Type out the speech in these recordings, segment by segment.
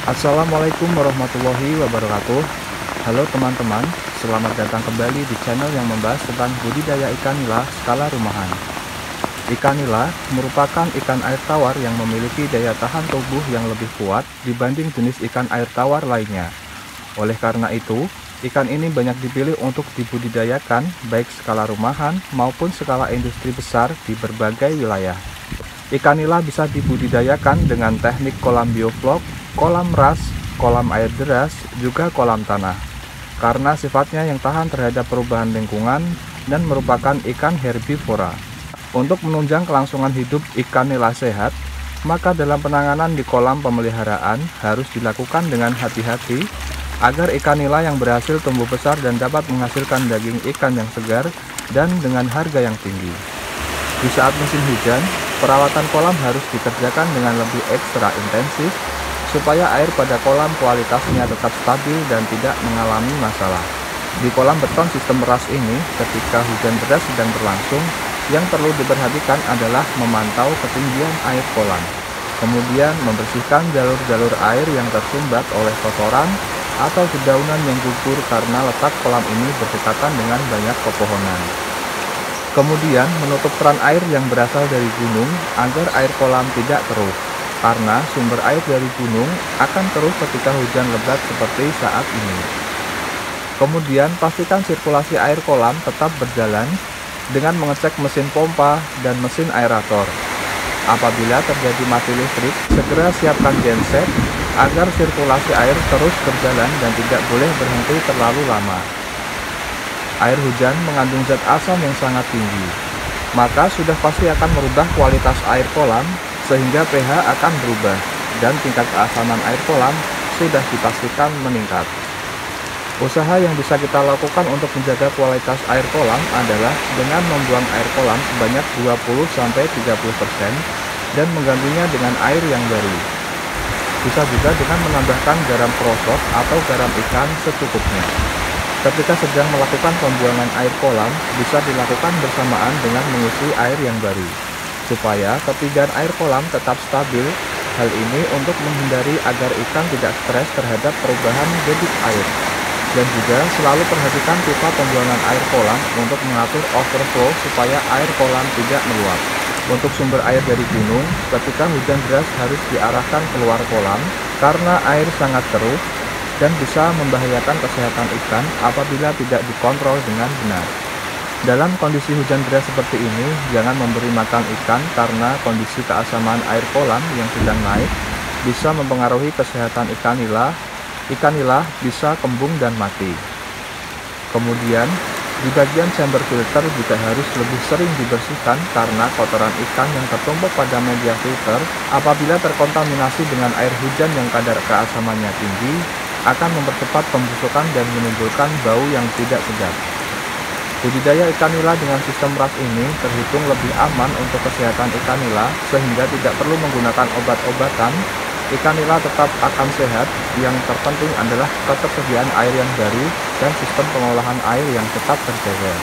Assalamualaikum warahmatullahi wabarakatuh. Halo teman-teman, selamat datang kembali di channel yang membahas tentang budidaya ikan nila skala rumahan. Ikan nila merupakan ikan air tawar yang memiliki daya tahan tubuh yang lebih kuat dibanding jenis ikan air tawar lainnya. Oleh karena itu, ikan ini banyak dipilih untuk dibudidayakan baik skala rumahan maupun skala industri besar di berbagai wilayah. Ikan nila bisa dibudidayakan dengan teknik kolam bioflok, kolam ras, kolam air deras, juga kolam tanah. Karena sifatnya yang tahan terhadap perubahan lingkungan dan merupakan ikan herbivora. Untuk menunjang kelangsungan hidup ikan nila sehat, maka dalam penanganan di kolam pemeliharaan harus dilakukan dengan hati-hati agar ikan nila yang berhasil tumbuh besar dan dapat menghasilkan daging ikan yang segar dan dengan harga yang tinggi. Di saat musim hujan, perawatan kolam harus dikerjakan dengan lebih ekstra intensif supaya air pada kolam kualitasnya tetap stabil dan tidak mengalami masalah. Di kolam beton sistem ras ini, ketika hujan deras sedang berlangsung, yang perlu diperhatikan adalah memantau ketinggian air kolam. Kemudian membersihkan jalur-jalur air yang tersumbat oleh kotoran atau dedaunan yang gugur karena letak kolam ini berdekatan dengan banyak pepohonan. Kemudian menutup keran air yang berasal dari gunung agar air kolam tidak keruh, karena sumber air dari gunung akan keruh ketika hujan lebat seperti saat ini. Kemudian pastikan sirkulasi air kolam tetap berjalan dengan mengecek mesin pompa dan mesin aerator. Apabila terjadi mati listrik, segera siapkan genset agar sirkulasi air terus berjalan dan tidak boleh berhenti terlalu lama. Air hujan mengandung zat asam yang sangat tinggi, maka sudah pasti akan merubah kualitas air kolam sehingga pH akan berubah dan tingkat keasaman air kolam sudah dipastikan meningkat. Usaha yang bisa kita lakukan untuk menjaga kualitas air kolam adalah dengan membuang air kolam sebanyak 20-30% dan menggantinya dengan air yang baru. Bisa juga dengan menambahkan garam krosok atau garam ikan secukupnya. Ketika sedang melakukan pembuangan air kolam, bisa dilakukan bersamaan dengan mengisi air yang baru, supaya ketinggian air kolam tetap stabil. Hal ini untuk menghindari agar ikan tidak stres terhadap perubahan debit air. Dan juga selalu perhatikan pipa pembuangan air kolam untuk mengatur overflow supaya air kolam tidak meluap. Untuk sumber air dari gunung, ketika hujan deras harus diarahkan keluar kolam karena air sangat keruh dan bisa membahayakan kesehatan ikan apabila tidak dikontrol dengan benar. Dalam kondisi hujan deras seperti ini, jangan memberi makan ikan karena kondisi keasaman air kolam yang sedang naik bisa mempengaruhi kesehatan ikan nila. Ikan nila bisa kembung dan mati. Kemudian, di bagian chamber filter juga harus lebih sering dibersihkan karena kotoran ikan yang tertumpuk pada media filter apabila terkontaminasi dengan air hujan yang kadar keasamannya tinggi akan mempercepat pembusukan dan menimbulkan bau yang tidak sedap. Budidaya ikan nila dengan sistem ras ini terhitung lebih aman untuk kesehatan ikan nila sehingga tidak perlu menggunakan obat-obatan. Ikan nila tetap akan sehat. Yang terpenting adalah ketersediaan air yang baru dan sistem pengolahan air yang tetap terjaga.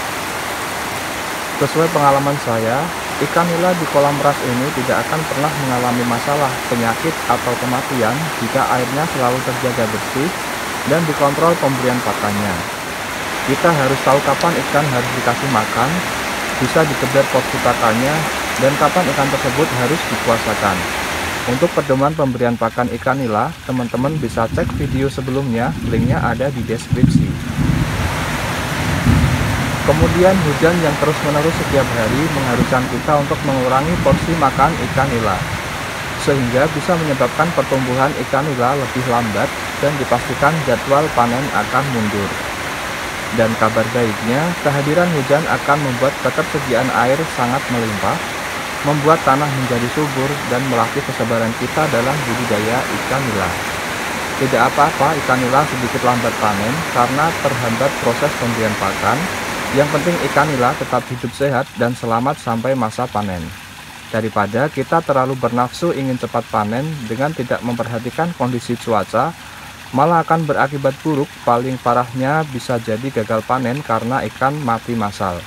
Sesuai pengalaman saya, ikan nila di kolam ras ini tidak akan pernah mengalami masalah penyakit atau kematian jika airnya selalu terjaga bersih dan dikontrol pemberian pakannya. Kita harus tahu kapan ikan harus dikasih makan, bisa dikejar porsi pakannya, dan kapan ikan tersebut harus dipuasakan. Untuk pedoman pemberian pakan ikan nila, teman-teman bisa cek video sebelumnya, linknya ada di deskripsi. Kemudian hujan yang terus-menerus setiap hari mengharuskan kita untuk mengurangi porsi makan ikan nila, sehingga bisa menyebabkan pertumbuhan ikan nila lebih lambat dan dipastikan jadwal panen akan mundur. Dan kabar baiknya, kehadiran hujan akan membuat ketersediaan air sangat melimpah, membuat tanah menjadi subur dan melatih kesabaran kita dalam budidaya ikan nila. Tidak apa-apa ikan nila sedikit lambat panen karena terhambat proses pemberian pakan. Yang penting ikan nila tetap hidup sehat dan selamat sampai masa panen. Daripada kita terlalu bernafsu ingin cepat panen dengan tidak memperhatikan kondisi cuaca, malah akan berakibat buruk. Paling parahnya bisa jadi gagal panen karena ikan mati massal.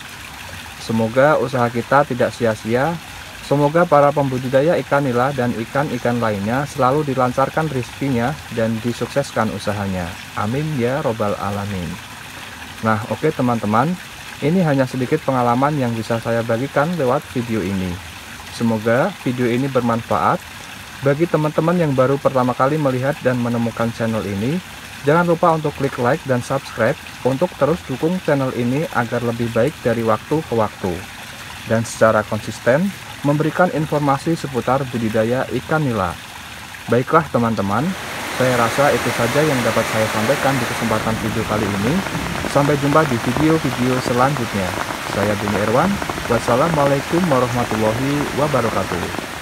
Semoga usaha kita tidak sia-sia. Semoga para pembudidaya ikan nila dan ikan-ikan lainnya selalu dilancarkan rezekinya dan disukseskan usahanya. Amin ya robbal alamin. Nah, oke teman-teman, ini hanya sedikit pengalaman yang bisa saya bagikan lewat video ini. Semoga video ini bermanfaat. Bagi teman-teman yang baru pertama kali melihat dan menemukan channel ini, jangan lupa untuk klik like dan subscribe untuk terus dukung channel ini agar lebih baik dari waktu ke waktu, dan secara konsisten memberikan informasi seputar budidaya ikan nila. Baiklah teman-teman, saya rasa itu saja yang dapat saya sampaikan di kesempatan video kali ini. Sampai jumpa di video-video selanjutnya. Saya Beni Irwan. Wassalamualaikum warahmatullahi wabarakatuh.